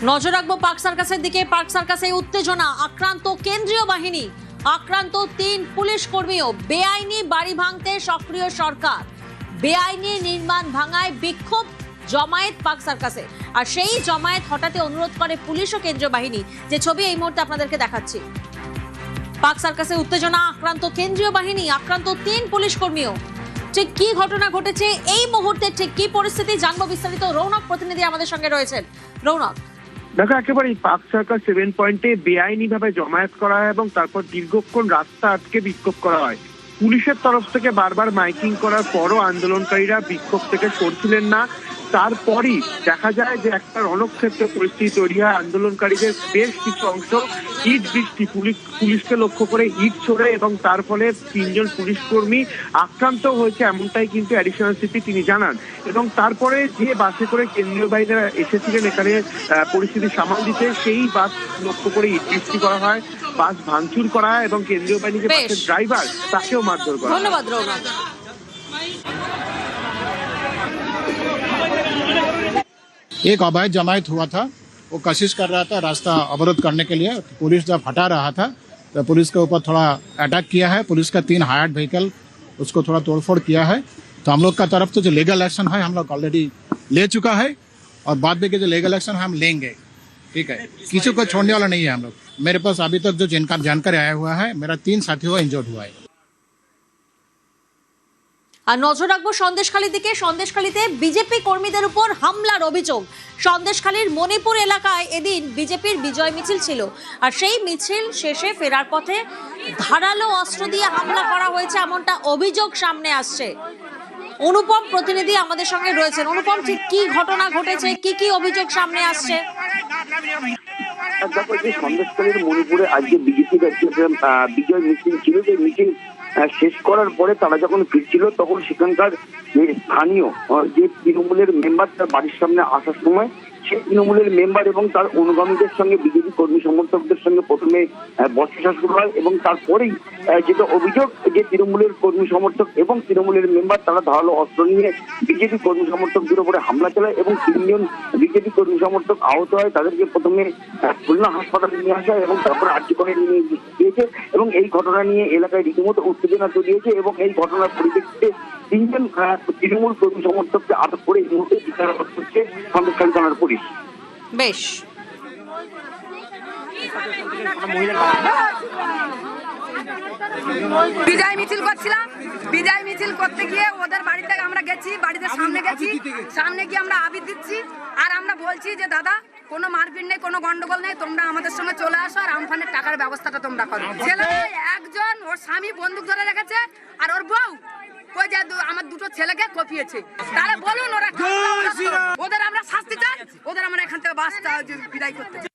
নজর রাখবো পার্ক সার্কাসের দিকে। পার্ক সার্কাসে উত্তেজনা, আক্রান্ত কেন্দ্রীয় বাহিনী, আক্রান্ত 3 পুলিশ কর্মীও। বেআইনি বাড়ি ভাঙতে সক্রিয় সরকার, বেআইনি নির্মাণ ভাঙায় বিক্ষোভ জমায়েত পার্ক সার্কাসে। আর সেই জমায়েত হঠাৎ অনুরোধ করে পুলিশ ও কেন্দ্রীয় বাহিনী, যে ছবি এই মুহূর্তে আপনাদেরকে দেখাচ্ছি। পার্ক সার্কাসে উত্তেজনা, আক্রান্ত কেন্দ্রীয় বাহিনী, আক্রান্ত 3 পুলিশ কর্মীও। ঠিক কি ঘটনা ঘটেছে এই মুহূর্তে, ঠিক কি পরিস্থিতি, জানবো বিস্তারিত। রৌনক প্রতিনিধি আমাদের সঙ্গে রয়েছেন। রৌনক, দেখো, একেবারে পার্ক সার্কাস 7 পয়েন্টে বেআইনি ভাবে জমায়েত করা হয় এবং তারপর দীর্ঘক্ষণ রাস্তা আটকে বিক্ষোভ করা হয়। পুলিশের তরফ থেকে বারবার মাইকিং করার পরও আন্দোলনকারীরা বিক্ষোভ থেকে সরছিলেন না। তারপরই দেখা যায় যে একটা রণক্ষেত্র পরিস্থিতি তৈরি হয়। আন্দোলনকারীদের বেশ কিছু অংশ ইট বৃষ্টি, পুলিশকে লক্ষ্য করে ইট ছোড়ে এবং তার ফলে 3 জন পুলিশ কর্মী আক্রান্ত হয়েছে, এমনটাই কিন্তু অ্যাডিশনাল সিপি তিনি জানান। এবং তারপরে যে বাসে করে কেন্দ্রীয় বাহিনীরা এসেছিলেন এখানে পরিস্থিতি সামাল দিতে, সেই বাস লক্ষ্য করে ইট বৃষ্টি করা হয়, বাস ভাঙচুর করা হয় এবং কেন্দ্রীয় বাহিনী যে বাসের ড্রাইভার তাকেও মারধর করা হয়। ধন্যবাদ রৌনক। एक अवैध जमायत हुआ था, वो कोशिश कर रहा था रास्ता अवरोध करने के लिए। पुलिस जब हटा रहा था तो पुलिस के ऊपर थोड़ा अटैक किया है। पुलिस का 3 हायर्ड व्हीकल उसको थोड़ा तोड़फोड़ किया है। तो हम लोग का तरफ से जो लीगल एक्शन है हम लोग ऑलरेडी ले चुका है और बाद में के जो लीगल एक्शन है हम लेंगे। ठीक है, किसी को छोड़ने वाला नहीं है हम लोग। मेरे पास अभी तक जो जिनका जानकारी आया हुआ है, मेरा 3 साथियों इंजर्ड हुआ है। আর নজর রাখবো সন্দেশখালীর দিকে। সন্দেশখালীতে বিজেপি কর্মীদের উপর হামলার অভিযোগ। সন্দেশখালীর মণিপুর এলাকায় এদিন বিজেপির বিজয় মিছিল ছিল, আর সেই মিছিল শেষে ফেরার পথে ধারালো অস্ত্র দিয়ে হামলা করা হয়েছে, এমনটা অভিযোগ সামনে আসছে। অনুপম প্রতিনিধি আমাদের সঙ্গে রয়েছেন। অনুপম, ঠিক কি ঘটনা ঘটেছে, কি কি অভিযোগ সামনে আসছে? দেখো, যে সন্দেশখালীর মণিপুরে আজকে বিজেপির বিজয় মিছিল ছিল, যে মিছিল শেষ করার পরে তারা যখন ফিরছিল তখন সেখানকার যে স্থানীয় যে তৃণমূলের মেম্বার তার বাড়ির সামনে আসার সময় সেই তৃণমূলের মেম্বার এবং তার অনুগামীদের সঙ্গে বিজেপি কর্মী সমর্থকদের সঙ্গে প্রথমে বচসা শুরু হয় এবং তারপরেই যেটা অভিযোগ যে তৃণমূলের কর্মী সমর্থক এবং তৃণমূলের মেম্বার তারা ধারালো অস্ত্র নিয়ে বিজেপি কর্মী সমর্থকদের উপরে হামলা চালায় এবং 3 জন বিজেপি কর্মী সমর্থক আহত হয়। তাদেরকে প্রথমে খুলনা হাসপাতালে নিয়ে আসা এবং তারপরে আর্যিকরে নিয়ে গিয়েছে এবং এই ঘটনা নিয়ে এলাকায় রীতিমতো উত্তেজনা তৈরি হয়েছে এবং এই ঘটনার পরিপ্রেক্ষিতে 3 জন তৃণমূল কর্মী সমর্থককে আটক করে এই মুহূর্তে জিজ্ঞাসাবাদ করছে সন্দেশখালী থানার পুলিশ। বেশ, বিজয় মিছিল করছিলাম। বিজয় মিছিল করতে গিয়ে ওদের বাড়িতে আমরা গেছি, বাড়িতে সামনে গেছি, সামনে গিয়ে আমরা আবির দিচ্ছি আর আমরা বলছি যে দাদা কোনো মারপিট নেই, কোনো গন্ডগোল নেই, তোমরা আমাদের সঙ্গে চলে আসো আর আমফানের টাকার ব্যবস্থাটা তোমরা করো। ছেলে একজন, ওর স্বামী বন্দুক ধরে রেখেছে আর ওর বউ ওই যে আমার 2টো ছেলেকে কপিয়েছে। তাহলে বলুন ওরা, ওদের আমরা শাস্তি চাই, ওদের আমরা এখান থেকে বাসটা বিদায় করতে চাই।